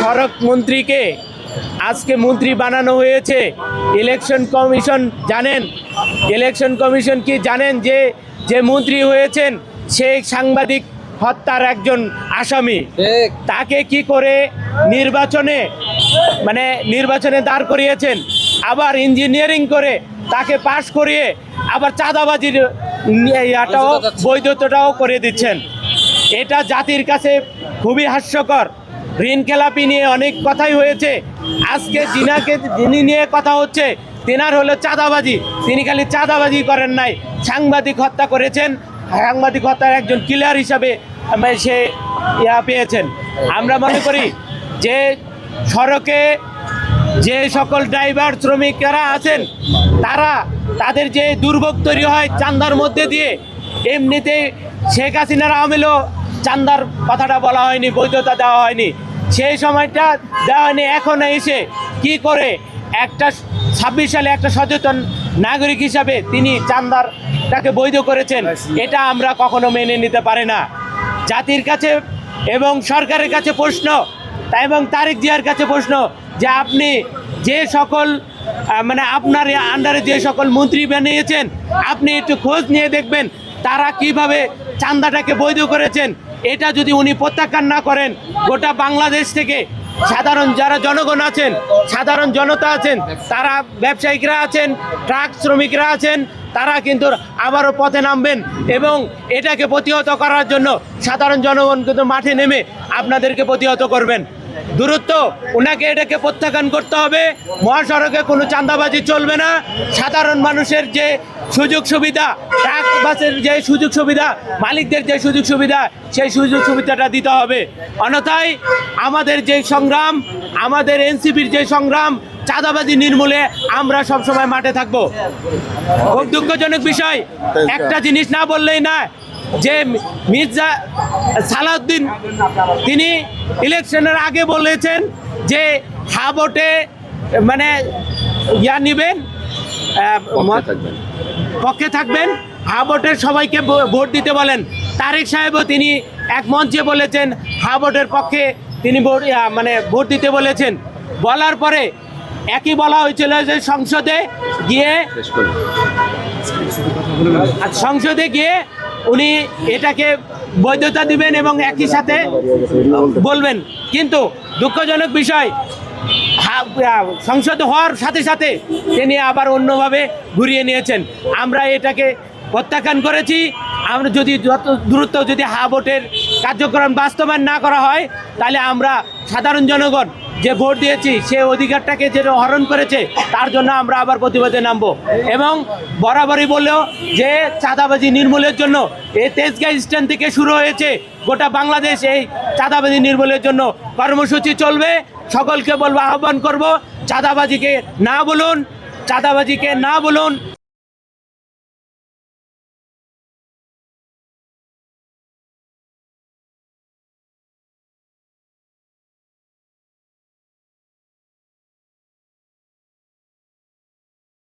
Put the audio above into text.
সড়ক মন্ত্রীকে আজকে মন্ত্রী বানানো হয়েছে। ইলেকশন কমিশন জানেন, ইলেকশন কমিশন কি জানেন যে যে মন্ত্রী হয়েছেন সে সাংবাদিক হত্যার একজন আসামি। তাকে কি করে নির্বাচনে দাঁড় করিয়েছেন, আবার ইঞ্জিনিয়ারিং করে তাকে পাশ করিয়ে আবার চাঁদাবাজির বৈধতাটাও করে দিচ্ছেন। এটা জাতির কাছে খুবই হাস্যকর। ঋণ খেলাপি নিয়ে অনেক কথাই হয়েছে, আজকে যিনি নিয়ে কথা হচ্ছে তেনার হলো চাঁদাবাজি। তিনি খালি চাঁদাবাজি করেন নাই, সাংবাদিক হত্যা করেছেন। সাংবাদিক হত্যার একজন কিলার হিসাবে সে পেয়েছেন। আমরা মনে করি যে সড়কে যে সকল ড্রাইভার শ্রমিকেরা আছেন তাদের যে দুর্ভোগ তৈরি হয় চান্দার মধ্যে দিয়ে, এমনিতে শেখ হাসিনার আমলেও চান্দার কথাটা বলা হয়নি, বৈধতা দেওয়া হয়নি, সেই সময়টা দেওয়া হয়নি। এখন এসে কি করে একটা 26 সালে একটা সচেতন নাগরিক হিসাবে তিনি চান্দারটাকে বৈধ করেছেন, এটা আমরা কখনো মেনে নিতে পারি না। জাতির কাছে এবং সরকারের কাছে প্রশ্ন, এবং তারেক জিয়ার কাছে প্রশ্ন যে আপনি যে সকল আপনার আন্ডারে যে সকল মন্ত্রী বানিয়েছেন আপনি একটু খোঁজ নিয়ে দেখবেন তারা কিভাবে চাঁদাটাকে বৈধ করেছেন। এটা যদি উনি প্রত্যাখ্যান না করেন, গোটা বাংলাদেশ থেকে সাধারণ যারা জনগণ আছেন, সাধারণ জনতা আছেন, তারা ব্যবসায়িকরা আছেন, ট্রাক শ্রমিকরা আছেন, তারা কিন্তু আবারও পথে নামবেন এবং এটাকে প্রতিহত করার জন্য সাধারণ জনগণ কিন্তু মাঠে নেমে আপনাদেরকে প্রতিহত করবেন। দূরত্ব ওনাকে এটাকে প্রত্যাখ্যান করতে হবে। মহাসড়কে কোনো চাঁদাবাজি চলবে না। সাধারণ মানুষের যে সুযোগ সুবিধা, ট্রাক বাসের যে সুযোগ সুবিধা, মালিকদের যে সুযোগ সুবিধা, সেই সুযোগ সুবিধাটা দিতে হবে। অন্যথায় আমাদের যে সংগ্রাম, আমাদের এনসিপির যে সংগ্রাম চাঁদাবাজি নির্মূলে আমরা সবসময় মাঠে থাকবো। খুব দুঃখজনক বিষয়, একটা জিনিস না বললেই না, যে মির্জা সালাউদ্দিন তিনি ইলেকশনের আগে বলেছেন যে হাবটে নেবেন, পক্ষে থাকবেন, হাবটের সবাইকে ভোট দিতে বলেন। তারেক সাহেবও তিনি এক মঞ্চে বলেছেন হাবটের পক্ষে তিনি ভোট দিতে বলেছেন। বলার পরে একই বলা হয়েছিল যে সংসদে গিয়ে উনি এটাকে বৈধতা দিবেন এবং একই সাথে বলবেন। কিন্তু দুঃখজনক বিষয়, সংসদ হওয়ার সাথে সাথে তিনি আবার অন্যভাবে ঘুরিয়ে নিয়েছেন। আমরা এটাকে প্রত্যাখ্যান করেছি। আমরা যদি যত দ্রুত যদি হাবটের কার্যক্রম বাস্তবায়ন না করা হয়, তাহলে আমরা সাধারণ জনগণ যে ভোট দিয়েছি সে অধিকারটাকে যে হরণ করেছে তার জন্য আমরা আবার প্রতিবাদে নামবো। এবং বরাবরই বললেও যে চাঁদাবাজি নির্মূলের জন্য এই তেজগাঁ স্ট্যান্ড থেকে শুরু হয়েছে গোটা বাংলাদেশ এই চাঁদাবাজি নির্মূলের জন্য কর্মসূচি চলবে। সকলকে বলবো, আহ্বান করব, চাঁদাবাজিকে না বলুন, চাঁদাবাজিকে না বলুন।